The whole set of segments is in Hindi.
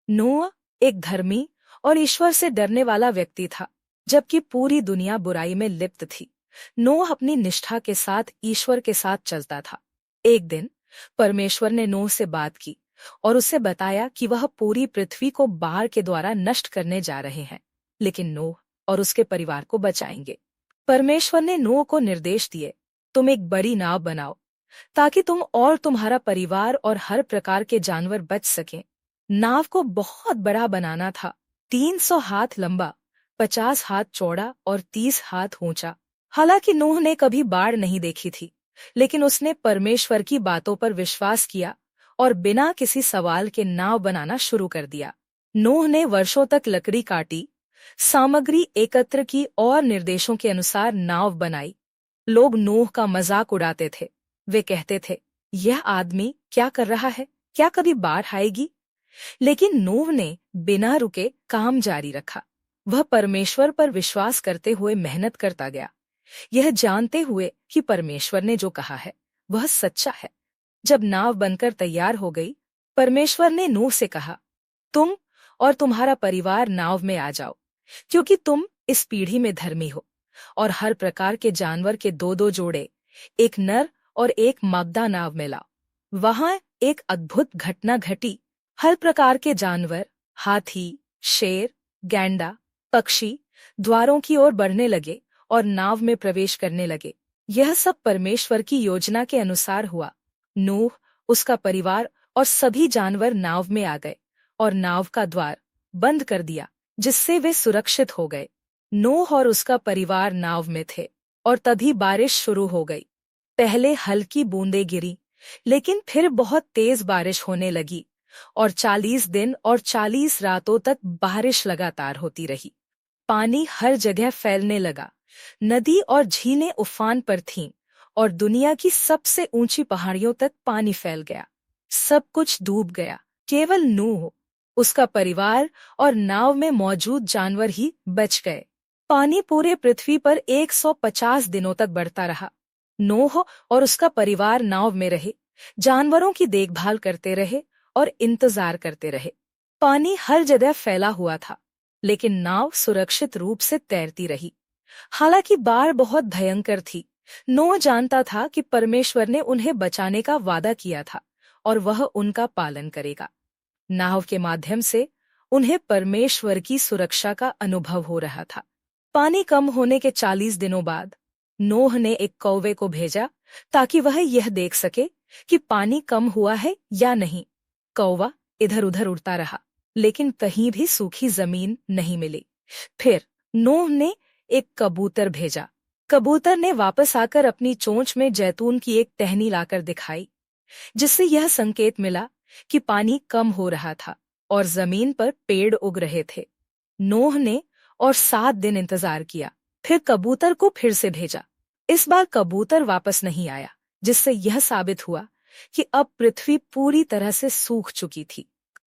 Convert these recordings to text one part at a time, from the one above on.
नूह एक धर्मी और ईश्वर से डरने वाला व्यक्ति था, जबकि पूरी दुनिया बुराई में लिप्त थी। नूह अपनी निष्ठा के साथ ईश्वर के साथ चलता था। एक दिन परमेश्वर ने नूह से बात की और उसे बताया कि वह पूरी पृथ्वी को बाढ़ के द्वारा नष्ट करने जा रहे हैं, लेकिन नूह और उसके परिवार को बचाएंगे। परमेश्वर ने नूह को निर्देश दिए, तुम एक बड़ी नाव बनाओ ताकि तुम और तुम्हारा परिवार और हर प्रकार के जानवर बच सकें। नाव को बहुत बड़ा बनाना था, 300 हाथ लंबा, 50 हाथ चौड़ा और 30 हाथ ऊंचा। हालांकि नूह ने कभी बाढ़ नहीं देखी थी, लेकिन उसने परमेश्वर की बातों पर विश्वास किया और बिना किसी सवाल के नाव बनाना शुरू कर दिया। नूह ने वर्षों तक लकड़ी काटी, सामग्री एकत्र की और निर्देशों के अनुसार नाव बनाई। लोग नूह का मजाक उड़ाते थे। वे कहते थे, यह आदमी क्या कर रहा है? क्या कभी बाढ़ आएगी? लेकिन नूह ने बिना रुके काम जारी रखा। वह परमेश्वर पर विश्वास करते हुए मेहनत करता गया, यह जानते हुए कि परमेश्वर ने जो कहा है वह सच्चा है। जब नाव बनकर तैयार हो गई, परमेश्वर ने नूह से कहा, तुम और तुम्हारा परिवार नाव में आ जाओ, क्योंकि तुम इस पीढ़ी में धर्मी हो। और हर प्रकार के जानवर के 2-2 जोड़े, एक नर और एक मादा नाव में लाओ। वहां एक अद्भुत घटना घटी। हर प्रकार के जानवर, हाथी, शेर, गैंडा, पक्षी द्वारों की ओर बढ़ने लगे और नाव में प्रवेश करने लगे। यह सब परमेश्वर की योजना के अनुसार हुआ। नूह, उसका परिवार और सभी जानवर नाव में आ गए और नाव का द्वार बंद कर दिया, जिससे वे सुरक्षित हो गए। नूह और उसका परिवार नाव में थे और तभी बारिश शुरू हो गई। पहले हल्की बूंदें गिरी, लेकिन फिर बहुत तेज बारिश होने लगी और 40 दिन और 40 रातों तक बारिश लगातार होती रही। पानी हर जगह फैलने लगा। नदी और झीलें उफान पर थीं और दुनिया की सबसे ऊंची पहाड़ियों तक पानी फैल गया। सब कुछ डूब गया। केवल नूह, उसका परिवार और नाव में मौजूद जानवर ही बच गए। पानी पूरे पृथ्वी पर 150 दिनों तक बढ़ता रहा। नूह और उसका परिवार नाव में रहे, जानवरों की देखभाल करते रहे और इंतजार करते रहे। पानी हर जगह फैला हुआ था, लेकिन नाव सुरक्षित रूप से तैरती रही। हालांकि बाढ़ बहुत भयंकर थी, नूह जानता था कि परमेश्वर ने उन्हें बचाने का वादा किया था और वह उनका पालन करेगा। नाव के माध्यम से उन्हें परमेश्वर की सुरक्षा का अनुभव हो रहा था। पानी कम होने के 40 दिनों बाद नूह ने एक कौवे को भेजा ताकि वह यह देख सके कि पानी कम हुआ है या नहीं। कौवा इधर उधर उड़ता रहा, लेकिन कहीं भी सूखी जमीन नहीं मिली। फिर नूह ने एक कबूतर भेजा। कबूतर ने वापस आकर अपनी चोंच में जैतून की एक टहनी लाकर दिखाई, जिससे यह संकेत मिला कि पानी कम हो रहा था और जमीन पर पेड़ उग रहे थे। नूह ने और 7 दिन इंतजार किया, फिर कबूतर को फिर से भेजा। इस बार कबूतर वापस नहीं आया, जिससे यह साबित हुआ कि अब पृथ्वी पूरी तरह से सूख चुकी थी।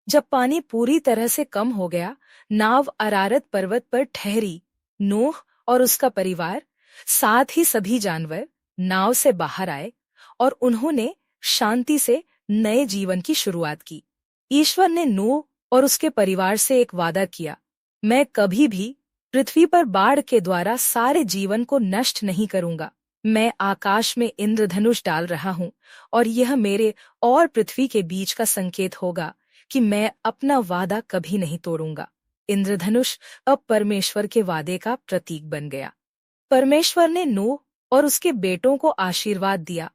जब पानी पूरी तरह से कम हो गया, नाव अरारत पर्वत पर ठहरी। नूह और उसका परिवार, साथ ही सभी जानवर नाव से बाहर आए और उन्होंने शांति से नए जीवन की शुरुआत की। ईश्वर ने नूह और उसके परिवार से एक वादा किया, मैं कभी भी पृथ्वी पर बाढ़ के द्वारा सारे जीवन को नष्ट नहीं करूंगा। मैं आकाश में इंद्रधनुष डाल रहा हूं और यह मेरे और पृथ्वी के बीच का संकेत होगा कि मैं अपना वादा कभी नहीं तोड़ूंगा। इंद्रधनुष अब परमेश्वर के वादे का प्रतीक बन गया। परमेश्वर ने नूह और उसके बेटों को आशीर्वाद दिया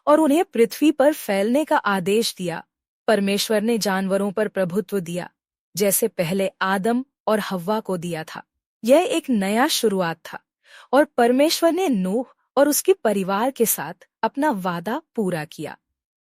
और उन्हें पृथ्वी पर फैलने का आदेश दिया। परमेश्वर ने जानवरों पर प्रभुत्व दिया, जैसे पहले आदम और हव्वा को दिया था। यह एक नया शुरुआत था और परमेश्वर ने नूह और उसके परिवार के साथ अपना वादा पूरा किया।